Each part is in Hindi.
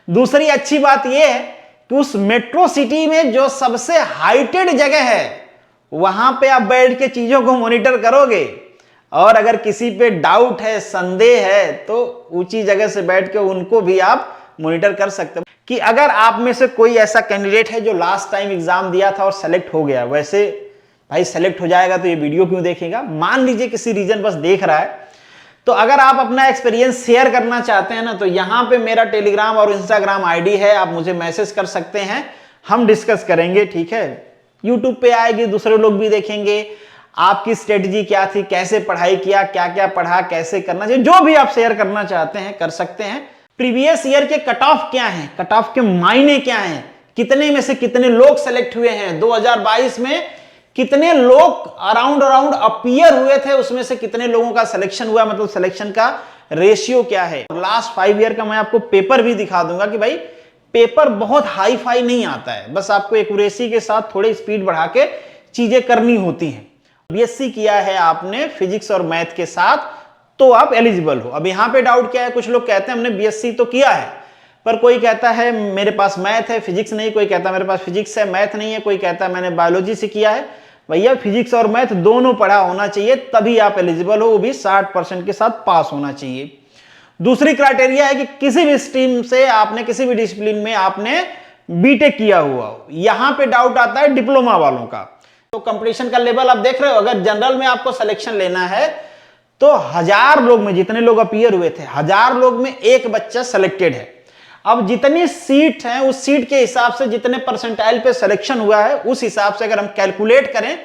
दूसरी अच्छी बात यह है कि उस मेट्रो सिटी में जो सबसे हाइटेड जगह है वहां पे आप बैठ के चीजों को मॉनिटर करोगे, और अगर किसी पे डाउट है, संदेह है, तो ऊंची जगह से बैठ के उनको भी आप मॉनिटर कर सकते हो। कि अगर आप में से कोई ऐसा कैंडिडेट है जो लास्ट टाइम एग्जाम दिया था और सेलेक्ट हो गया, वैसे भाई सेलेक्ट हो जाएगा तो ये वीडियो क्यों देखेगा? मान लीजिए किसी रीजन बस देख रहा है, तो अगर आप अपना एक्सपीरियंस शेयर करना चाहते हैं ना, तो यहां पे मेरा टेलीग्राम और इंस्टाग्राम आईडी है, आप मुझे मैसेज कर सकते हैं, हम डिस्कस करेंगे, ठीक है। यूट्यूब पे आएगी, दूसरे लोग भी देखेंगे, आपकी स्ट्रेटजी क्या थी, कैसे पढ़ाई किया, क्या क्या पढ़ा, कैसे करना चाहिए, जो भी आप शेयर करना चाहते हैं कर सकते हैं। प्रीवियस ईयर के कट ऑफ क्या है, कट ऑफ के मायने क्या हैं, कितने में से कितने लोग सेलेक्ट हुए हैं, 2022 में कितने लोग अराउंड अपीयर हुए थे, उसमें से कितने लोगों का सिलेक्शन हुआ, मतलब सिलेक्शन का रेशियो क्या है। लास्ट 5 ईयर का मैं आपको पेपर भी दिखा दूंगा कि भाई पेपर बहुत हाई फाई नहीं आता है, बस आपको एक्यूरेसी के साथ थोड़ी स्पीड बढ़ा के चीजें करनी होती हैं। बीएससी किया है आपने फिजिक्स और मैथ के साथ तो आप एलिजिबल हो। अब यहां पे डाउट क्या है, कुछ लोग कहते हैं हमने बीएससी तो किया है, पर कोई कहता है मेरे पास मैथ है, फिजिक्स नहीं, कोई कहता है मेरे पास फिजिक्स है, मैथ नहीं है, कोई कहता है मैंने बायोलॉजी से किया है। भैया फिजिक्स और मैथ दोनों पढ़ा होना चाहिए, तभी आप एलिजिबल हो, वो भी 60% के साथ पास होना चाहिए। दूसरी क्राइटेरिया है कि किसी भी स्ट्रीम से आपने, किसी भी डिसिप्लिन में आपने बीटेक किया हुआ हो। यहां पे डाउट आता है डिप्लोमा वालों का। तो कंपटीशन का लेवल आप देख रहे हो, अगर जनरल में आपको सिलेक्शन लेना है तो 1000 लोग में जितने लोग अपीयर हुए थे, 1000 लोग में एक बच्चा सिलेक्टेड है। अब जितनी सीट है उस सीट के हिसाब से जितने परसेंटाइल पे सिलेक्शन हुआ है, उस हिसाब से अगर हम कैलकुलेट करें।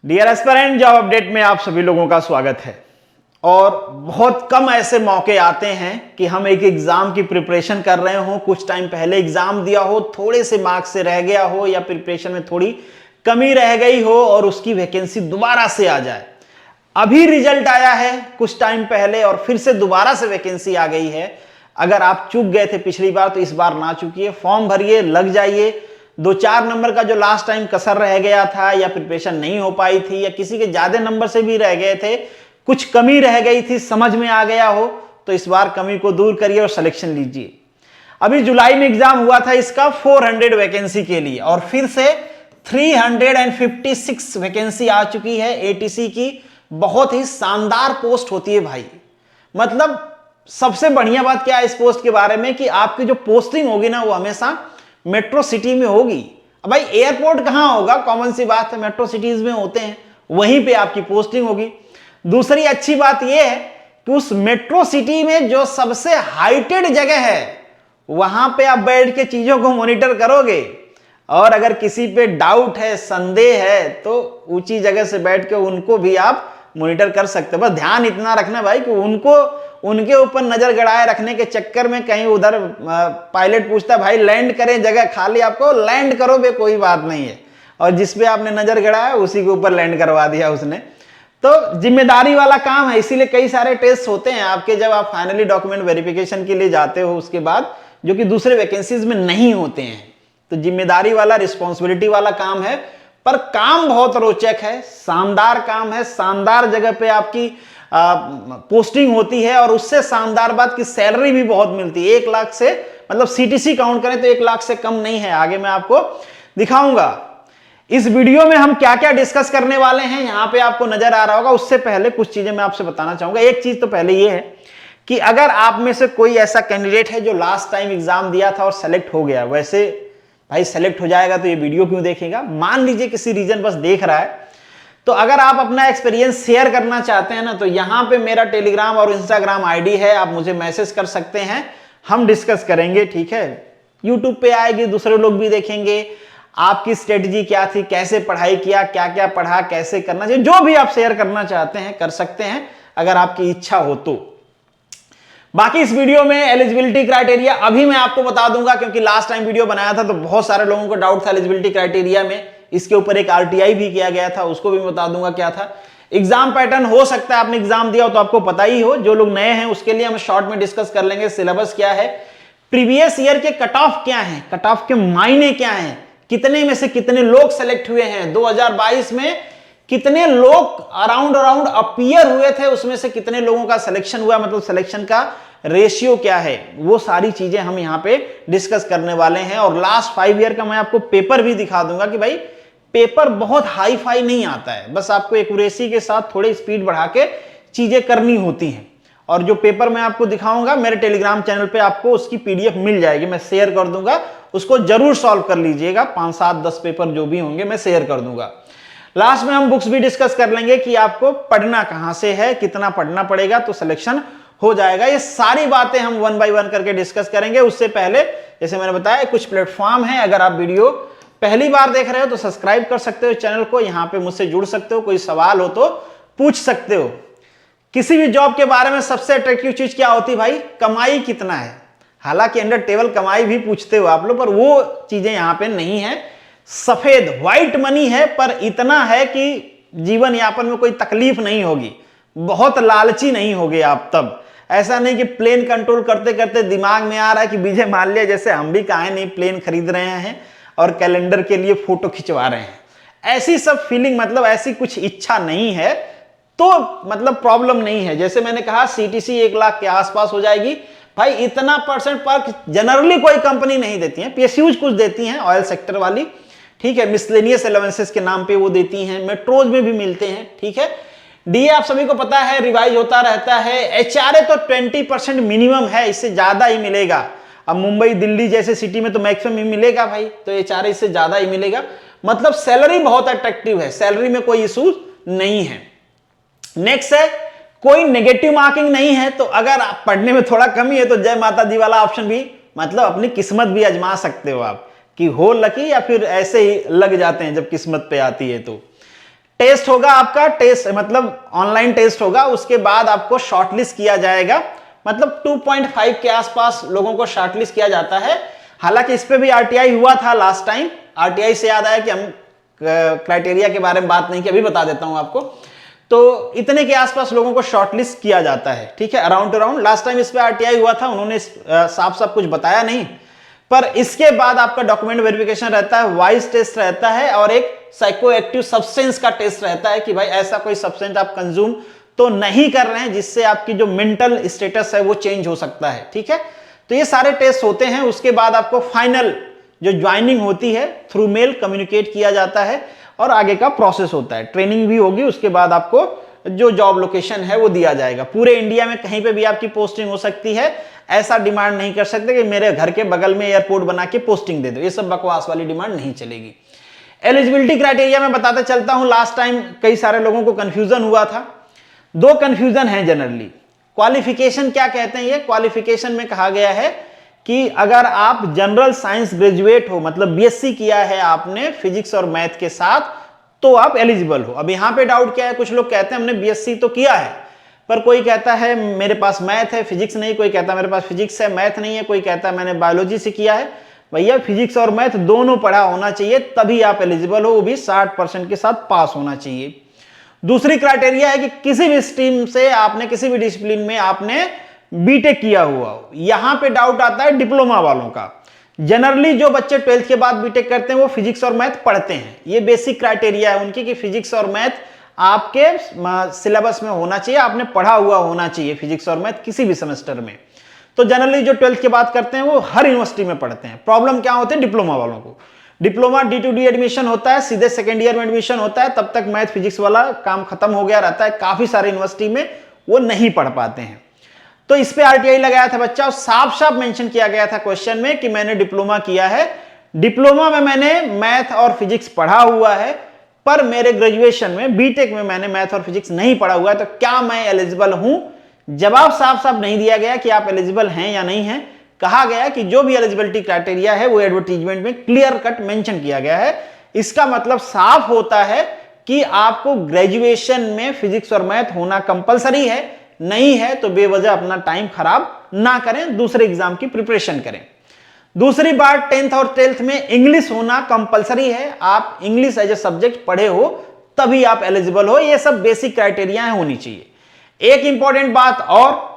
डियर एस्पिरेंट, जॉब अपडेट में आप सभी लोगों का स्वागत है। और बहुत कम ऐसे मौके आते हैं कि हम एक एग्जाम की प्रिपरेशन कर रहे हो, कुछ टाइम पहले एग्जाम दिया हो, थोड़े से मार्क्स से रह गया हो या प्रिपरेशन में थोड़ी कमी रह गई हो और उसकी वैकेंसी दोबारा से आ जाए। अभी रिजल्ट आया है कुछ टाइम पहले और फिर से दोबारा से वैकेंसी आ गई है। अगर आप चूक गए थे पिछली बार तो इस बार ना चूकिए, फॉर्म भरिए, लग जाइए। 2-4 नंबर का जो लास्ट टाइम कसर रह गया था या प्रिपरेशन नहीं हो पाई थी या किसी के ज्यादा नंबर से भी रह गए थे, कुछ कमी रह गई थी, समझ में आ गया हो, तो इस बार कमी को दूर करिए और सिलेक्शन लीजिए। अभी जुलाई में एग्जाम हुआ था इसका 400 वैकेंसी के लिए और फिर से 356 वैकेंसी आ चुकी है एटीसी की। बहुत ही शानदार पोस्ट होती है भाई। मतलब सबसे बढ़िया बात क्या है इस पोस्ट के बारे में कि आपकी जो पोस्टिंग होगी ना वो हमेशा मेट्रो सिटी में होगी। अब भाई एयरपोर्ट कहां होगा, कॉमन सी बात है, मेट्रो सिटीज में होते हैं, वहीं पे आपकी पोस्टिंग होगी। दूसरी अच्छी बात यह है कि उस मेट्रो सिटी में जो सबसे हाइटेड जगह है वहां पे आप बैठ के चीजों को मॉनिटर करोगे, और अगर किसी पे डाउट है, संदेह है, तो ऊंची जगह से बैठ के उनको भी आप मॉनिटर कर सकते हो। बस ध्यान इतना रखना भाई कि उनको उनके ऊपर नजर गड़ाए रखने के चक्कर में कहीं उधर पायलट पूछता भाई लैंड करें, जगह खाली, आपको लैंड करो बे, कोई बात नहीं है, और जिसपे आपने नजर गड़ाया उसी के ऊपर लैंड करवा दिया उसने। तो जिम्मेदारी वाला काम है, इसीलिए कई सारे टेस्ट होते हैं आपके जब आप फाइनली डॉक्यूमेंट वेरिफिकेशन के लिए जाते हो उसके बाद, जो कि दूसरे वैकेंसीज में नहीं होते हैं। तो जिम्मेदारी वाला, रिस्पॉन्सिबिलिटी वाला काम है, पर काम बहुत रोचक है, शानदार काम है, शानदार जगह पे आपकी पोस्टिंग होती है और उससे शानदार बात की सैलरी भी बहुत मिलती है। 1 लाख से, मतलब सीटीसी काउंट करें तो 1 लाख से कम नहीं है। आगे मैं आपको दिखाऊंगा। इस वीडियो में हम क्या क्या डिस्कस करने वाले हैं यहां पे आपको नजर आ रहा होगा। उससे पहले कुछ चीजें मैं आपसे बताना चाहूंगा। एक चीज तो पहले ये है कि अगर आप में से कोई ऐसा कैंडिडेट है जो लास्ट टाइम एग्जाम दिया था और सेलेक्ट हो गया, वैसे भाई सेलेक्ट हो जाएगा तो ये वीडियो क्यों देखेगा? मान लीजिए किसी रीजन बस देख रहा है, तो अगर आप अपना एक्सपीरियंस शेयर करना चाहते हैं ना, तो यहां पे मेरा टेलीग्राम और इंस्टाग्राम आईडी है, आप मुझे मैसेज कर सकते हैं, हम डिस्कस करेंगे, ठीक है। यूट्यूब पे आएगी, दूसरे लोग भी देखेंगे, आपकी स्ट्रेटजी क्या थी, कैसे पढ़ाई किया, क्या क्या पढ़ा, कैसे करना चाहिए, जो भी आप शेयर करना चाहते हैं कर सकते हैं अगर आपकी इच्छा हो तो। बाकी इस वीडियो में एलिजिबिलिटी क्राइटेरिया अभी मैं आपको बता दूंगा, क्योंकि लास्ट टाइम वीडियो बनाया था तो बहुत सारे लोगों को डाउट था एलिजिबिलिटी क्राइटेरिया में। इसके ऊपर एक आरटीआई भी किया गया था, उसको भी बता दूंगा क्या था। एग्जाम पैटर्न हो सकता है आपने एग्जाम दिया हो तो आपको पता ही हो, जो लोग नए हैं उसके लिए हम शॉर्ट में डिस्कस कर लेंगे। सिलेबस क्या है, प्रीवियस ईयर के कट ऑफ क्या है, कट ऑफ के मायने क्या है, कितने में से कितने लोग सेलेक्ट हुए हैं, 2022 में कितने लोग अराउंड अपीयर हुए थे, उसमें से कितने लोगों का सिलेक्शन हुआ, मतलब सिलेक्शन का रेशियो क्या है, वो सारी चीजें हम यहाँ पे डिस्कस करने वाले हैं। और लास्ट 5 ईयर का मैं आपको पेपर भी दिखा दूंगा कि भाई पेपर बहुत हाई फाई नहीं आता है, बस आपको एक्यूरेसी के साथ थोड़ी स्पीड बढ़ा के चीजें करनी होती हैं। और जो पेपर मैं आपको दिखाऊंगा मेरे टेलीग्राम चैनल पे आपको उसकी पीडीएफ मिल जाएगी, मैं शेयर कर दूंगा, उसको जरूर सॉल्व कर लीजिएगा। 5, 7, 10 पेपर जो भी होंगे मैं शेयर कर दूंगा। लास्ट में हम बुक्स भी डिस्कस कर लेंगे कि आपको पढ़ना कहां से है, कितना पढ़ना पड़ेगा तो सिलेक्शन हो जाएगा। ये सारी बातें हम 1 बाय 1 करके डिस्कस करेंगे। उससे पहले जैसे मैंने बताया कुछ प्लेटफॉर्म है, अगर आप वीडियो पहली बार देख रहे हो तो सब्सक्राइब कर सकते हो चैनल को, यहां पे मुझसे जुड़ सकते हो, कोई सवाल हो तो पूछ सकते हो। किसी भी जॉब के बारे में सबसे अट्रैक्टिव चीज क्या होती है भाई, कमाई कितना है। हालांकि अंडर टेबल कमाई भी पूछते हो आप लोग, पर वो चीजें यहां पे नहीं है। सफेद व्हाइट मनी है, पर इतना है कि जीवन यापन में कोई तकलीफ नहीं होगी, बहुत लालची नहीं होगे आप। तब ऐसा नहीं कि प्लेन कंट्रोल करते करते दिमाग में आ रहा है कि विजय माल्या जैसे हम भी काहे नहीं प्लेन खरीद रहे हैं और कैलेंडर के लिए फोटो खिंचवा रहे हैं, ऐसी सब फीलिंग, मतलब ऐसी कुछ इच्छा नहीं है तो मतलब प्रॉब्लम नहीं है। जैसे मैंने कहा सीटीसी 1 लाख के आसपास हो जाएगी भाई, इतना परसेंट पर जनरली कोई कंपनी नहीं देती है। पीएसयूज कुछ देती हैं, ऑयल सेक्टर वाली, ठीक है, मिसलेनियस अलाउंसेस के नाम पे वो देती हैं, मेट्रोज में भी मिलते हैं, ठीक है। डीए आप सभी को पता है रिवाइज होता रहता है। एचआरए तो 20% मिनिमम है, इससे ज्यादा ही मिलेगा। अब मुंबई दिल्ली जैसे सिटी में तो मैक्सिमम ही मिलेगा भाई, तो एचआरए इससे ज्यादा ही मिलेगा। मतलब सैलरी बहुत अट्रैक्टिव है, सैलरी में कोई इशू नहीं है। नेक्स्ट है कोई नेगेटिव मार्किंग नहीं है, तो अगर आप पढ़ने में थोड़ा कमी है तो जय माता दी वाला ऑप्शन भी, मतलब अपनी किस्मत भी आजमा सकते हो आप कि हो लकी, या फिर ऐसे ही लग जाते हैं जब किस्मत पे आती है। तो टेस्ट होगा आपका, टेस्ट मतलब ऑनलाइन टेस्ट होगा, उसके बाद आपको शॉर्टलिस्ट किया जाएगा। मतलब 2.5 के आसपास लोगों को शॉर्टलिस्ट किया जाता है। हालांकि इस पे भी आरटीआई हुआ था लास्ट टाइम। आरटीआई से याद आया कि हम क्राइटेरिया के बारे में बात नहीं की, अभी बता देता हूं आपको। तो इतने के आसपास लोगों को शॉर्टलिस्ट किया जाता है, ठीक है, अराउंड लास्ट टाइम इस पे आरटीआई हुआ था, उन्होंने साफ साफ कुछ बताया नहीं। पर इसके बाद आपका डॉक्यूमेंट वेरिफिकेशन रहता है, वॉइस टेस्ट रहता है, और एक साइको एक्टिव सब्सटेंस का टेस्ट रहता है कि भाई ऐसा कोई सब्सटेंस आप कंज्यूम तो नहीं कर रहे हैं जिससे आपकी जो मेंटल स्टेटस है वो चेंज हो सकता है, ठीक है। तो ये सारे टेस्ट होते हैं। उसके बाद आपको फाइनल जो ज्वाइनिंग होती है थ्रू मेल कम्युनिकेट किया जाता है और आगे का प्रोसेस होता है, ट्रेनिंग भी होगी। उसके बाद आपको जो जॉब लोकेशन है वो दिया जाएगा। पूरे इंडिया में कहीं पे भी आपकी पोस्टिंग हो सकती है, ऐसा डिमांड नहीं कर सकते कि मेरे घर के बगल में एयरपोर्ट बना के पोस्टिंग दे दो, ये सब बकवास वाली डिमांड नहीं चलेगी। एलिजिबिलिटी क्राइटेरिया में बताते चलता हूं, लास्ट टाइम कई सारे लोगों को कंफ्यूजन हुआ था। 2 कंफ्यूजन है जनरली। क्वालिफिकेशन क्या कहते हैं, ये क्वालिफिकेशन में कहा गया है कि अगर आप जनरल साइंस ग्रेजुएट हो, मतलब बीएससी किया है आपने फिजिक्स और मैथ के साथ, तो आप एलिजिबल हो। अब यहां पे डाउट क्या है, कुछ लोग कहते हैं हमने बीएससी तो किया है, पर कोई कहता है मेरे पास मैथ है फिजिक्स नहीं, कोई कहता है मेरे पास फिजिक्स है मैथ नहीं है, कोई कहता है मैंने बायोलॉजी से किया है। भैया फिजिक्स और मैथ दोनों पढ़ा होना चाहिए, तभी आप एलिजिबल हो, वो भी 60% के साथ पास होना चाहिए। दूसरी क्राइटेरिया है कि किसी भी स्ट्रीम से आपने, किसी भी डिसिप्लिन में आपने बीटेक किया हुआ हो। यहां पे डाउट आता है डिप्लोमा वालों का। जनरली जो बच्चे 12th के बाद बीटेक करते हैं वो फिजिक्स और मैथ पढ़ते हैं, ये बेसिक क्राइटेरिया है उनकी कि फिजिक्स और मैथ आपके सिलेबस में होना चाहिए, आपने पढ़ा हुआ होना चाहिए फिजिक्स और मैथ किसी भी सेमेस्टर में। तो जनरली जो 12th के बाद करते हैं वो हर यूनिवर्सिटी में पढ़ते हैं। प्रॉब्लम क्या होती है डिप्लोमा वालों को, डिप्लोमा D2D एडमिशन होता है, सीधे सेकेंड ईयर में एडमिशन होता है, तब तक मैथ फिजिक्स वाला काम खत्म हो गया रहता है। काफी सारे यूनिवर्सिटी में वो नहीं पढ़ पाते हैं। तो इस पे आरटीआई लगाया था बच्चा, और साफ साफ मेंशन किया गया था क्वेश्चन में कि मैंने डिप्लोमा किया है, डिप्लोमा में मैंने मैथ और फिजिक्स पढ़ा हुआ है, पर मेरे ग्रेजुएशन में बीटेक में मैंने मैथ और फिजिक्स नहीं पढ़ा हुआ है, तो क्या मैं एलिजिबल हूं। जवाब साफ साफ नहीं दिया गया कि आप एलिजिबल हैं या नहीं हैं। कहा गया कि जो भी एलिजिबिलिटी क्राइटेरिया है वो एडवर्टीजमेंट में क्लियर कट मेंशन किया गया है। इसका मतलब साफ होता है कि आपको ग्रेजुएशन में फिजिक्स और मैथ होना कंपलसरी है, नहीं है तो बेवजह अपना टाइम खराब ना करें, दूसरे एग्जाम की प्रिपरेशन करें। दूसरी बात 10th और 12th में इंग्लिश होना कंपलसरी है, आप इंग्लिश एज ए सब्जेक्ट पढ़े हो तभी आप एलिजिबल हो। ये सब बेसिक क्राइटेरिया होनी चाहिए। एक इंपॉर्टेंट बात और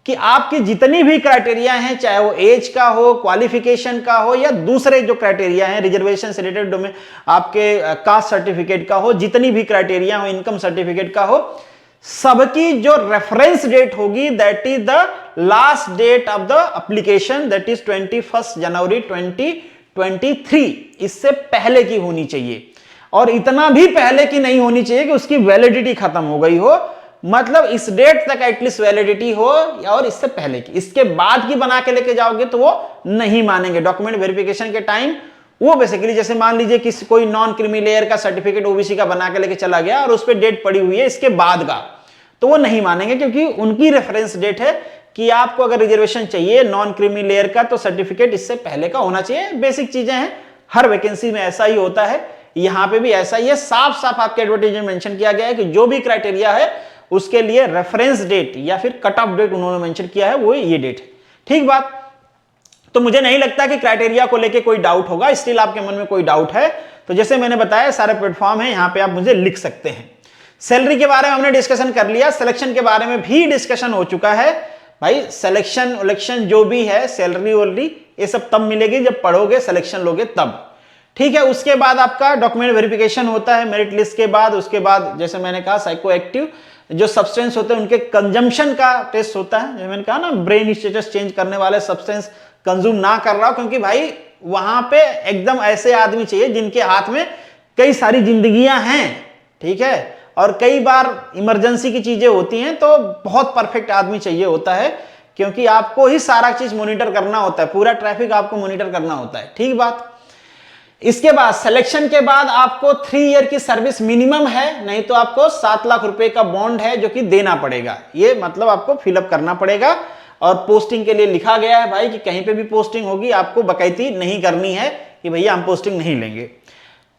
कि आपकी जितनी भी क्राइटेरिया हैं, चाहे वो एज का हो, क्वालिफिकेशन का हो, या दूसरे जो क्राइटेरिया हैं रिजर्वेशन से रिलेटेड डोमेन, आपके कास्ट सर्टिफिकेट का हो, जितनी भी क्राइटेरिया हो, इनकम सर्टिफिकेट का हो, सबकी जो रेफरेंस डेट होगी that is the last date of the application, that is 21 January 2023, इससे पहले की होनी चाहिए। और इतना भी पहले की नहीं होनी चाहिए कि उसकी वैलिडिटी खत्म हो गई हो, मतलब इस डेट तक एटलीस्ट वैलिडिटी हो, और इससे पहले की। इसके बाद की बना के लेके जाओगे तो वो नहीं मानेंगे। डॉक्यूमेंट वेरिफिकेशन के टाइम वो बेसिकली जैसे मान लीजिए कि कोई नॉन क्रीमी लेयर का सर्टिफिकेट ओबीसी का बना के लेके चला गया और उस पर डेट पड़ी हुई है इसके बाद का, तो वो नहीं मानेंगे, क्योंकि उनकी रेफरेंस डेट है कि आपको अगर रिजर्वेशन चाहिए नॉन क्रीमी लेयर का तो सर्टिफिकेट इससे पहले का होना चाहिए। बेसिक चीजें हैं, हर वैकेंसी में ऐसा ही होता है, यहां पे भी ऐसा ही है। साफ साफ आपके एडवर्टाइजमेंट मेंशन किया गया है कि जो भी क्राइटेरिया है उसके लिए रेफरेंस डेट या फिर कट ऑफ डेट उन्होंने मेंशन किया है, वो ये डेट है। ठीक बात। तो मुझे नहीं लगता कि क्राइटेरिया को लेके कोई डाउट होगा। स्टिल आपके मन में कोई डाउट है तो जैसे मैंने बताया सारे प्लेटफॉर्म है, यहां पे आप मुझे लिख सकते हैं। सैलरी के बारे में हमने डिस्कशन कर लिया, सिलेक्शन के बारे में भी डिस्कशन हो चुका है। भाई सिलेक्शन इलेक्शन जो भी है, सैलरी वैलरी ये सब तब मिलेगी जब पढ़ोगे, सिलेक्शन लोगे तब। ठीक है। उसके बाद आपका डॉक्यूमेंट वेरिफिकेशन होता है मेरिट लिस्ट के बाद। उसके बाद जैसे मैंने कहा साइको एक्टिव जो सब्सटेंस होते हैं उनके कंजम्पशन का टेस्ट होता है। जैसे मैंने कहा ना, ब्रेन स्टेटस चेंज करने वाले सब्सटेंस कंज्यूम ना कर रहा हो, क्योंकि भाई वहां पे एकदम ऐसे आदमी चाहिए जिनके हाथ में कई सारी जिंदगियां हैं। ठीक है। और कई बार इमरजेंसी की चीजें होती हैं तो बहुत परफेक्ट आदमी चाहिए होता है, क्योंकि आपको ही सारा चीज मॉनिटर करना होता है, पूरा ट्रैफिक आपको मॉनिटर करना होता है। ठीक बात। इसके बाद सिलेक्शन के बाद आपको 3 ईयर की सर्विस मिनिमम है, नहीं तो आपको 7 लाख रुपए का बॉन्ड है जो कि देना पड़ेगा। ये मतलब आपको फिलअप करना पड़ेगा। और पोस्टिंग के लिए लिखा गया है भाई कि कहीं पे भी पोस्टिंग होगी आपको बकैती नहीं करनी है कि भैया हम पोस्टिंग नहीं लेंगे।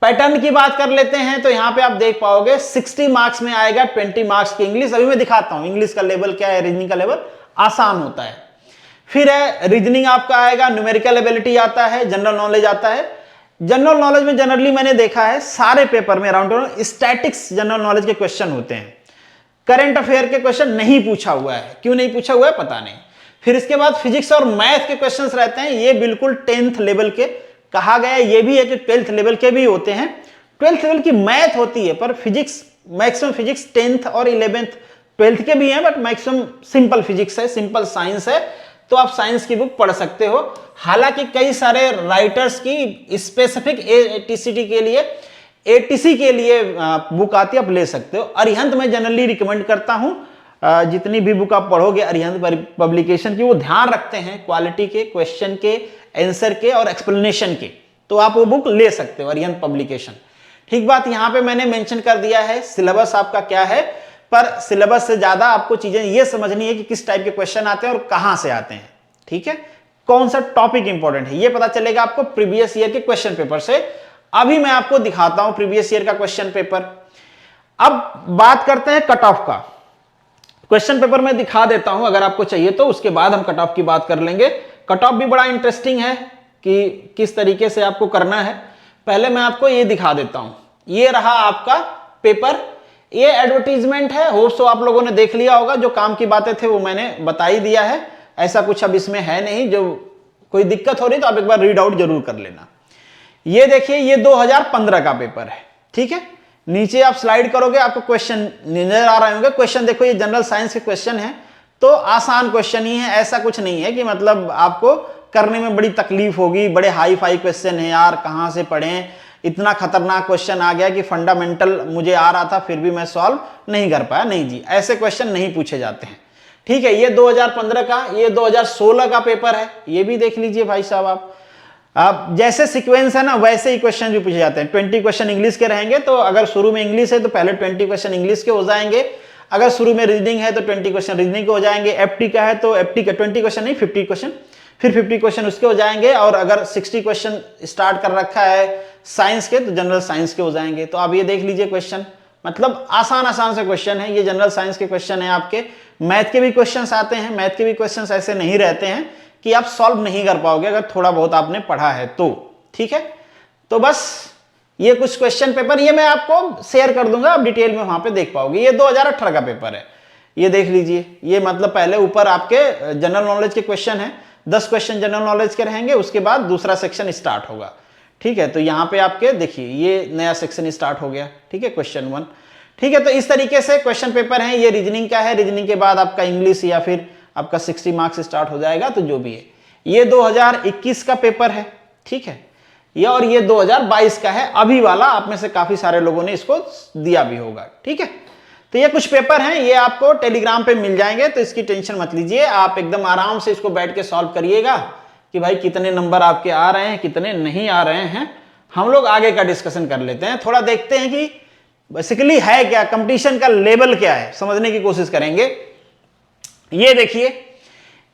पैटर्न की बात कर लेते हैं तो यहां पे आप देख पाओगे 60 मार्क्स में आएगा 20 मार्क्स की इंग्लिश। अभी मैं दिखाता हूं इंग्लिश का लेवल क्या है, रीजनिंग का लेवल आसान होता है। फिर है रीजनिंग आपका आएगा, न्यूमेरिकल एबिलिटी आता है, जनरल नॉलेज आता है। जनरल नॉलेज में जनरली मैंने देखा है सारे पेपर में अराउंड स्टैटिक्स जनरल नॉलेज के क्वेश्चन होते हैं। करंट अफेयर के क्वेश्चन नहीं पूछा हुआ है, क्यों नहीं पूछा हुआ है पता नहीं। फिर इसके बाद फिजिक्स और मैथ के क्वेश्चंस रहते हैं, ये बिल्कुल 10th लेवल के कहा गया है। ये भी है कि 12th लेवल के भी होते हैं। 12th लेवल की मैथ होती है, पर फिजिक्स मैक्सिमम फिजिक्स 10th और 11th 12th के भी हैं, बट मैक्सिमम सिंपल फिजिक्स है, सिंपल साइंस है, तो आप साइंस की बुक पढ़ सकते हो। हालांकि कई सारे राइटर्स की स्पेसिफिक एटीसी के लिए बुक आती है, आप ले सकते हो। अरिहंत मैं जनरली रिकमेंड करता हूं, जितनी भी बुक आप पढ़ोगे अरिहंत पब्लिकेशन की, वो ध्यान रखते हैं क्वालिटी के, क्वेश्चन के, आंसर के और एक्सप्लेनेशन के, तो आप वो बुक ले सकते हो अरिहंत पब्लिकेशन। ठीक बात। यहां पे मैंने मेंशन कर दिया है सिलेबस आपका क्या है, पर सिलेबस से ज्यादा आपको चीजें ये समझनी है कि किस टाइप के क्वेश्चन आते हैं और कहां से आते हैं। ठीक है। कौन सा टॉपिक इंपॉर्टेंट है ये पता चलेगा आपको प्रीवियस ईयर के क्वेश्चन पेपर से। अभी मैं आपको दिखाता हूं प्रीवियस ईयर का क्वेश्चन पेपर। अब बात करते हैं कट ऑफ का। क्वेश्चन पेपर में दिखा देता हूं अगर आपको चाहिए तो, उसके बाद हम कट ऑफ की बात कर लेंगे। कट ऑफ भी बड़ा इंटरेस्टिंग है कि किस तरीके से आपको करना है। पहले मैं आपको ये दिखा देता हूं, ये रहा आपका पेपर। ये एडवर्टीजमेंट है, होप सो आप लोगों ने देख लिया होगा। जो काम की बातें थे वो मैंने बता ही दिया है, ऐसा कुछ अब इसमें है नहीं। जो कोई दिक्कत हो रही तो आप एक बार रीड आउट जरूर कर लेना। ये देखिए, ये 2015 का पेपर है। ठीक है। नीचे आप स्लाइड करोगे आपको क्वेश्चन नजर आ रहे होंगे। क्वेश्चन देखो, ये जनरल साइंस के क्वेश्चन है, तो आसान क्वेश्चन ही है, ऐसा कुछ नहीं है कि मतलब आपको करने में बड़ी तकलीफ होगी। बड़े हाई फाई क्वेश्चन है यार, कहां से पढ़ें, इतना खतरनाक क्वेश्चन आ गया कि फंडामेंटल मुझे आ रहा था फिर भी मैं सॉल्व नहीं कर पाया। नहीं जी, ऐसे क्वेश्चन नहीं पूछे जाते हैं। ठीक है। ये 2015 का, ये 2016 का पेपर है, ये भी देख लीजिए भाई साहब। आप जैसे सीक्वेंस है ना वैसे ही क्वेश्चन भी पूछे जाते हैं। 20 क्वेश्चन इंग्लिश के रहेंगे, तो अगर शुरू में इंग्लिश है तो पहले 20 क्वेश्चन इंग्लिश के हो जाएंगे। अगर शुरू में रीजनिंग है तो 20 क्वेश्चन रीजनिंग के हो जाएंगे। एफटी का है तो एफटी का 20 क्वेश्चन नहीं 50 क्वेश्चन, फिर 50 क्वेश्चन उसके हो जाएंगे। और अगर 60 क्वेश्चन स्टार्ट कर रखा है साइंस के तो जनरल साइंस के हो जाएंगे। तो आप ये देख लीजिए क्वेश्चन, मतलब आसान आसान से क्वेश्चन है। ये जनरल साइंस के क्वेश्चन है आपके। मैथ के भी क्वेश्चन आते हैं, मैथ के भी क्वेश्चन ऐसे नहीं रहते हैं कि आप सॉल्व नहीं कर पाओगे अगर थोड़ा बहुत आपने पढ़ा है तो। ठीक है। तो बस ये कुछ क्वेश्चन पेपर ये मैं आपको शेयर कर दूंगा, आप डिटेल में वहां पे देख पाओगे। ये 2018 का पेपर है, ये देख लीजिए। ये मतलब पहले ऊपर आपके जनरल नॉलेज के क्वेश्चन है, 10 क्वेश्चन जनरल नॉलेज के रहेंगे, उसके बाद दूसरा सेक्शन स्टार्ट होगा। ठीक है। तो यहाँ पे आपके देखिए ये नया सेक्शन स्टार्ट हो गया। ठीक है, क्वेश्चन 1। ठीक है, तो इस तरीके से क्वेश्चन पेपर है। ये रीजनिंग का है, रीजनिंग के बाद आपका इंग्लिश या फिर आपका 60 मार्क्स स्टार्ट हो जाएगा। तो जो भी है, ये 2021 का पेपर है, ठीक है, ये और ये 2022 का है अभी वाला। आप में से काफी सारे लोगों ने इसको दिया भी होगा, ठीक है। तो ये कुछ पेपर हैं, ये आपको टेलीग्राम पे मिल जाएंगे, तो इसकी टेंशन मत लीजिए। आप एकदम आराम से इसको बैठ के सॉल्व करिएगा कि भाई कितने नंबर आपके आ रहे हैं, कितने नहीं आ रहे हैं। हम लोग आगे का डिस्कशन कर लेते हैं, थोड़ा देखते हैं कि बेसिकली है क्या, कंपटीशन का लेवल क्या है, समझने की कोशिश करेंगे। ये देखिए,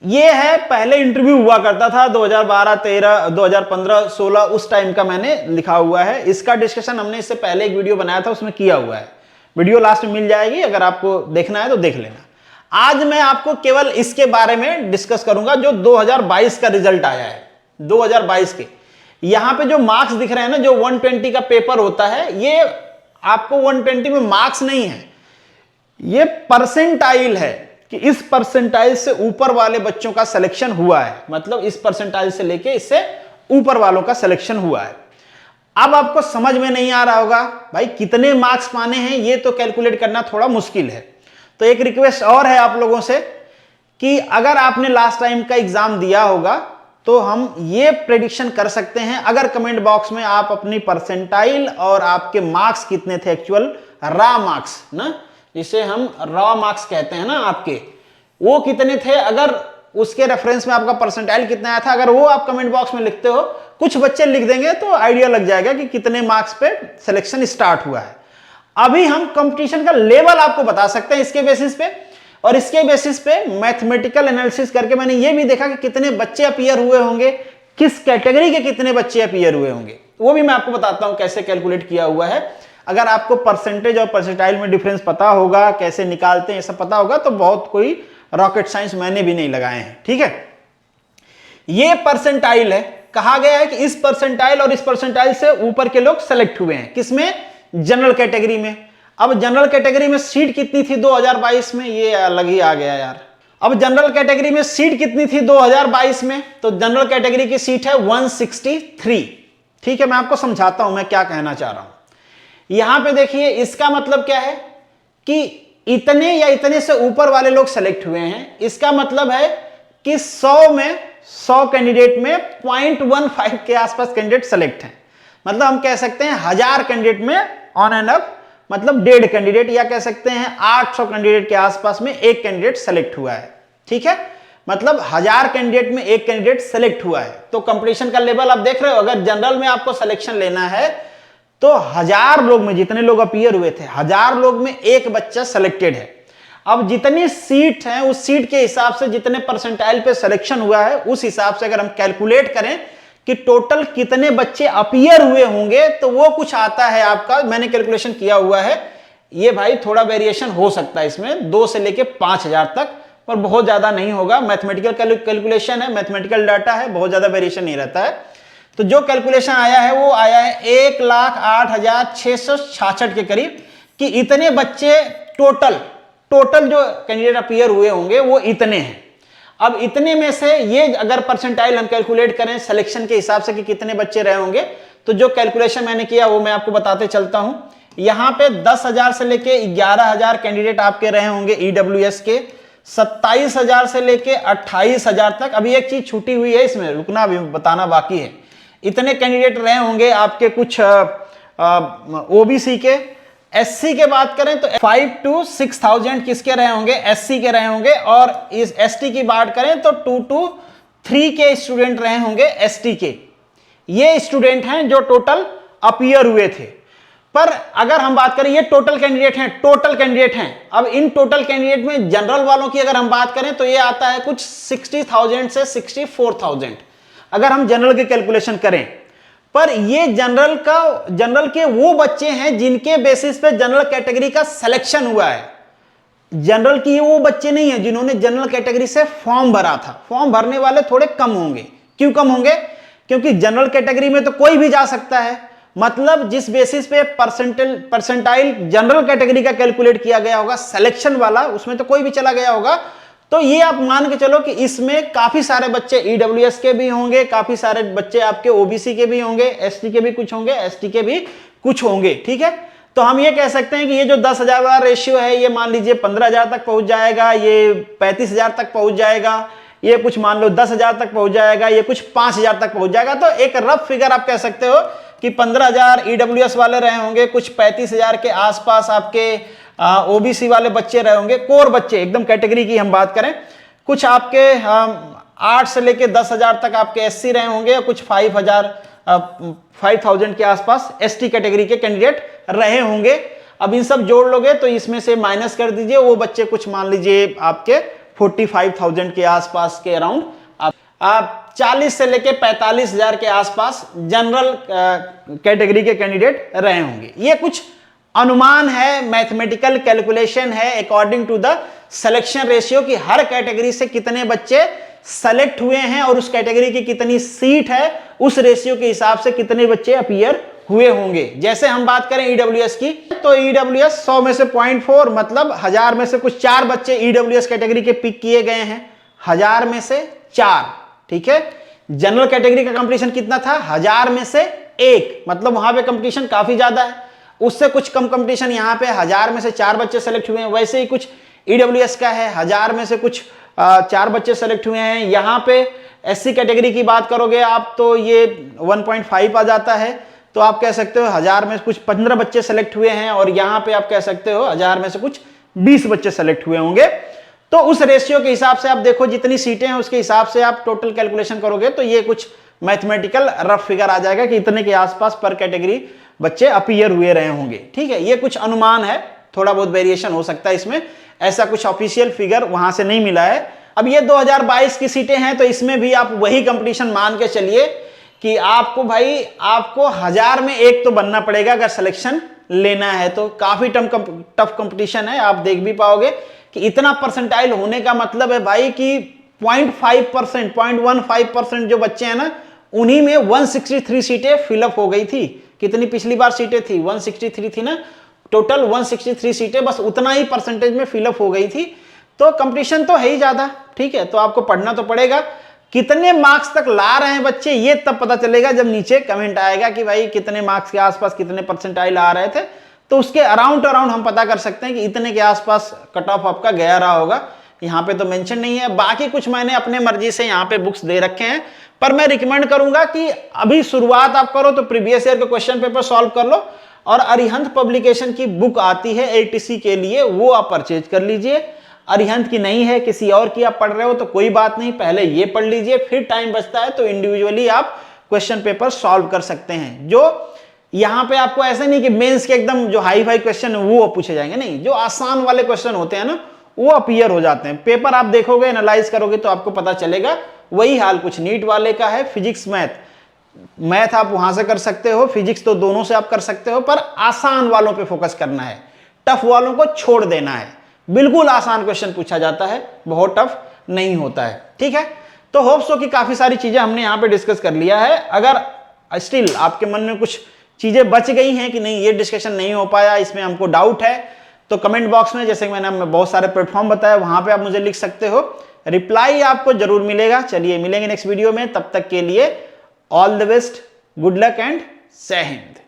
ये है पहले इंटरव्यू हुआ करता था 2012, 13, 2015, 16 उस टाइम का मैंने लिखा हुआ है। इसका डिस्कशन हमने इससे पहले एक वीडियो बनाया था, उसमें किया हुआ है। वीडियो लास्ट में मिल जाएगी, अगर आपको देखना है तो देख लेना। आज मैं आपको केवल इसके बारे में डिस्कस करूंगा जो 2022 का रिजल्ट आया है। 2022 के यहां पे जो मार्क्स दिख रहे हैं ना, जो 120 का पेपर होता है, ये आपको 120 में मार्क्स नहीं है, ये परसेंटाइल है कि इस परसेंटाइल से ऊपर वाले बच्चों का सिलेक्शन हुआ है। मतलब इस परसेंटाइल से लेके इससे ऊपर वालों का सिलेक्शन हुआ है। अब आपको समझ में नहीं आ रहा होगा भाई कितने मार्क्स पाने हैं, ये तो कैलकुलेट करना थोड़ा मुश्किल है। तो एक रिक्वेस्ट और है आप लोगों से कि अगर आपने लास्ट टाइम का एग्जाम दिया होगा तो हम ये प्रेडिक्शन कर सकते हैं, अगर कमेंट बॉक्स में आप अपनी परसेंटाइल और आपके मार्क्स कितने थे, एक्चुअल रॉ मार्क्स ना, जिसे हम रॉ मार्क्स कहते हैं ना आपके, वो कितने थे, अगर उसके रेफरेंस में आपका परसेंटाइल कितना आया था, अगर वो आप कमेंट बॉक्स में लिखते हो, कुछ बच्चे लिख देंगे तो आइडिया लग जाएगा कि कितने मार्क्स पे सिलेक्शन स्टार्ट हुआ है। अभी हम कंपटीशन का लेवल आपको बता सकते हैं इसके बेसिस पे, और इसके बेसिस पे मैथमेटिकल एनालिसिस करके मैंने ये भी देखा कि कितने बच्चे अपीयर हुए होंगे, किस कैटेगरी के कितने बच्चे अपीयर हुए होंगे, वो भी मैं आपको बताता हूं कैसे कैलकुलेट किया हुआ है। अगर आपको परसेंटेज और परसेंटाइल में डिफरेंस पता होगा, कैसे निकालते हैं, ये सब पता होगा, तो बहुत कोई रॉकेट साइंस मैंने भी नहीं लगाए हैं, ठीक है। ये परसेंटाइल है, कहा गया है कि इस परसेंटाइल और इस परसेंटाइल से ऊपर के लोग सेलेक्ट हुए हैं, किसमें, जनरल कैटेगरी में। अब जनरल कैटेगरी में सीट कितनी थी 2022 में, ये अलग ही आ गया यार। अब जनरल कैटेगरी में सीट कितनी थी 2022 में, तो जनरल कैटेगरी की सीट है 163, ठीक है। मैं आपको समझाता हूं मैं क्या कहना चाह रहा हूं। यहां पे देखिए, इसका मतलब क्या है कि इतने या इतने से ऊपर वाले लोग सेलेक्ट हुए हैं। इसका मतलब है कि 100 कैंडिडेट में 0.15 के आसपास कैंडिडेट सेलेक्ट हैं। मतलब हम कह सकते हैं 1000 कैंडिडेट में ऑन एंड अप, मतलब 1.5 कैंडिडेट, या कह सकते हैं 800 कैंडिडेट के आसपास में एक कैंडिडेट सेलेक्ट हुआ है, ठीक है। मतलब 1000 कैंडिडेट में एक कैंडिडेट सेलेक्ट हुआ है। तो कंपटीशन का लेवल आप देख रहे हो। अगर जनरल में आपको सिलेक्शन लेना है तो 1000 लोग में जितने लोग अपीयर हुए थे, 1000 लोग में एक बच्चा सेलेक्टेड है। अब जितनी सीट है उस सीट के हिसाब से जितने परसेंटाइल पे सिलेक्शन हुआ है, उस हिसाब से अगर हम कैलकुलेट करें कि टोटल कितने बच्चे अपीयर हुए होंगे, तो वो कुछ आता है आपका, मैंने कैलकुलेशन किया हुआ है। ये भाई थोड़ा वेरिएशन हो सकता है इसमें, 2 से लेके 5000 तक, पर बहुत ज्यादा नहीं होगा। मैथमेटिकल कैलकुलेशन है, मैथमेटिकल डाटा है, बहुत ज्यादा वेरिएशन नहीं रहता है। तो जो कैलकुलेशन आया है वो आया है 1,08,666 के करीब, कि इतने बच्चे टोटल जो कैंडिडेट अपीयर हुए होंगे वो इतने हैं। अब इतने में से ये अगर परसेंटाइल हम कैलकुलेट करें सिलेक्शन के हिसाब से कि कितने बच्चे रहे होंगे, तो जो कैलकुलेशन मैंने किया वो मैं आपको बताते चलता हूं। यहां पे 10,000 से लेके 11,000 कैंडिडेट आपके रहे होंगे ईडब्ल्यूएस के, 27,000 से लेके 28,000 तक। अभी एक चीज छूटी हुई है इसमें, रुकना अभी बताना बाकी है। इतने कैंडिडेट रहे होंगे आपके कुछ ओबीसी के। एससी के बात करें तो 5 to 6,000 किसके रहे होंगे, एससी के रहे होंगे। और इस एसटी की बात करें तो 2 to 3 के स्टूडेंट रहे होंगे एसटी के। ये स्टूडेंट हैं जो टोटल अपीयर हुए थे। पर अगर हम बात करें, ये टोटल कैंडिडेट हैं। अब इन टोटल कैंडिडेट में जनरल वालों की अगर हम बात करें तो ये आता है कुछ 60,000 से 64,000 अगर हम जनरल की कैलकुलेशन करें। पर ये जनरल के वो बच्चे हैं जिनके बेसिस पे जनरल कैटेगरी का सिलेक्शन हुआ है। जनरल की वो बच्चे नहीं है जिन्होंने जनरल कैटेगरी से फॉर्म भरा था। फॉर्म भरने वाले थोड़े कम होंगे। क्यों कम होंगे? क्योंकि जनरल कैटेगरी में तो कोई भी जा सकता है। मतलब जिस बेसिस पे परसेंटाइल जनरल कैटेगरी का कैलकुलेट किया गया होगा सिलेक्शन वाला, उसमें तो कोई भी चला गया होगा। तो ये आप मान के चलो कि इसमें काफी सारे बच्चे ईडब्ल्यूएस के भी होंगे, काफी सारे बच्चे आपके ओबीसी के भी होंगे, एसटी के भी कुछ होंगे, एसटी के भी कुछ होंगे, ठीक है। तो हम ये कह सकते हैं कि ये जो 10,000 वाला रेशियो है ये मान लीजिए 15,000 तक पहुंच जाएगा, ये 35,000 तक पहुंच जाएगा, ये कुछ मान लो 10,000 तक पहुंच जाएगा, ये कुछ 5,000 तक पहुंच जाएगा। तो एक रफ फिगर आप कह सकते हो कि 15,000 ईडब्ल्यूएस वाले रहे होंगे, कुछ 35,000 के आसपास आपके ओबीसी वाले बच्चे रहे होंगे, कोर बच्चे एकदम कैटेगरी की हम बात करें, कुछ आपके 8 से लेके 10,000 तक आपके एससी रहे होंगे, कुछ 5,000 के आसपास एसटी कैटेगरी के कैंडिडेट रहे होंगे। अब इन सब जोड़ लोगे तो इसमें से माइनस कर दीजिए, वो बच्चे कुछ मान लीजिए आपके 45,000 के आसपास के अराउंड, आप 40 से लेके 45,000 के आसपास जनरल कैटेगरी के कैंडिडेट रहे होंगे। ये कुछ अनुमान है, मैथमेटिकल कैलकुलेशन है according to the selection ratio कि हर कैटेगरी से कितने बच्चे सेलेक्ट हुए हैं और उस कैटेगरी की कितनी सीट है, उस रेशियो के हिसाब से कितने बच्चे अपीयर हुए होंगे। जैसे हम बात करें ईडब्ल्यूएस की, तो ईडब्ल्यूएस 100 में से 0.4 मतलब 1000 में से कुछ 4 बच्चे ईडब्ल्यूएस कैटेगरी के पिक किए गए हैं, 1000 में से 4, ठीक है। जनरल कैटेगरी का कंपटीशन कितना था, 1000 में से 1, मतलब वहां पे कंपटीशन काफी ज्यादा है। उससे कुछ कम कंपटीशन यहाँ पे 1000 में से 4 बच्चे सेलेक्ट हुए हैं। वैसे ही कुछ ईडब्ल्यूएस का है, 1000 में से कुछ 4 बच्चे सेलेक्ट हुए हैं। यहाँ पे एससी कैटेगरी की बात करोगे आप तो ये 1.5 आ जाता है, तो आप कह सकते हो 1000 में कुछ 15 बच्चे सेलेक्ट हुए हैं, और यहाँ पे आप कह सकते हो 1000 में से कुछ 20 बच्चे सेलेक्ट हुए होंगे। तो उस रेशियो के हिसाब से आप देखो जितनी सीटें हैं उसके हिसाब से आप टोटल कैलकुलेशन करोगे तो ये कुछ मैथमेटिकल रफ फिगर आ जाएगा कि इतने के आसपास पर कैटेगरी बच्चे अपीयर हुए रहे होंगे, ठीक है। ये कुछ अनुमान है, थोड़ा बहुत वेरिएशन हो सकता है इसमें, ऐसा कुछ ऑफिशियल फिगर वहां से नहीं मिला है। अब ये 2022 की सीटें हैं, तो इसमें भी आप वही कंपटीशन मान के चलिए कि आपको 1000 में 1 तो बनना पड़ेगा अगर सिलेक्शन लेना है। तो काफी टफ कंपटीशन है। आप देख भी पाओगे कि इतना परसेंटाइल होने का मतलब है भाई कि 0.5%, 0.15% जो बच्चे हैं ना, उन्हीं में 163 सीटें फिलअप हो गई थी। कितनी पिछली बार सीटें थी, 163 थी ना, टोटल 163 सीटें, बस उतना ही परसेंटेज में फिलअप हो गई थी। तो कंपटीशन तो है ही ज्यादा, ठीक है। तो आपको पढ़ना तो पड़ेगा। कितने मार्क्स तक ला रहे हैं बच्चे ये तब पता चलेगा जब नीचे कमेंट आएगा कि भाई कितने मार्क्स के आसपास कितने परसेंटाइल आ रहे थे, तो उसके अराउंड हम पता कर सकते हैं कि इतने के आसपास कट ऑफ आपका गया रहा होगा। यहाँ पे तो मेंशन नहीं है, बाकी कुछ मैंने अपने मर्जी से यहाँ पे बुक्स दे रखे हैं, पर मैं रिकमेंड करूंगा कि अभी शुरुआत आप करो तो प्रीवियस ईयर के क्वेश्चन पेपर सॉल्व कर लो, और अरिहंत पब्लिकेशन की बुक आती है एटीसी के लिए, वो आप परचेज कर लीजिए। अरिहंत की नहीं है, किसी और की आप पढ़ रहे हो तो कोई बात नहीं, पहले ये पढ़ लीजिए, फिर टाइम बचता है तो इंडिविजुअली आप क्वेश्चन पेपर सॉल्व कर सकते हैं। जो यहाँ पे आपको ऐसे नहीं कि मेंस के एकदम जो हाई फाई क्वेश्चन है वो पूछे जाएंगे, नहीं, जो आसान वाले क्वेश्चन होते हैं ना वो अपीयर हो जाते हैं। पेपर आप देखोगे, एनालाइज करोगे तो आपको पता चलेगा। वही हाल कुछ नीट वाले का है, फिजिक्स मैथ आप वहां से कर सकते हो, फिजिक्स तो दोनों से आप कर सकते हो, पर आसान वालों पे फोकस करना है, टफ वालों को छोड़ देना है। बिल्कुल आसान क्वेश्चन पूछा जाता है, बहुत टफ नहीं होता है, ठीक है। तो होप सो कि काफी सारी चीजें हमने यहाँ पे डिस्कस कर लिया है। अगर स्टिल आपके मन में कुछ चीजें बच गई हैं कि नहीं ये डिस्कशन नहीं हो पाया, इसमें हमको डाउट है, तो कमेंट बॉक्स में, जैसे मैंने बहुत सारे प्लेटफॉर्म बताया, वहां पे आप मुझे लिख सकते हो, रिप्लाई आपको जरूर मिलेगा। चलिए मिलेंगे नेक्स्ट वीडियो में, तब तक के लिए all the best, good luck and जय हिंद।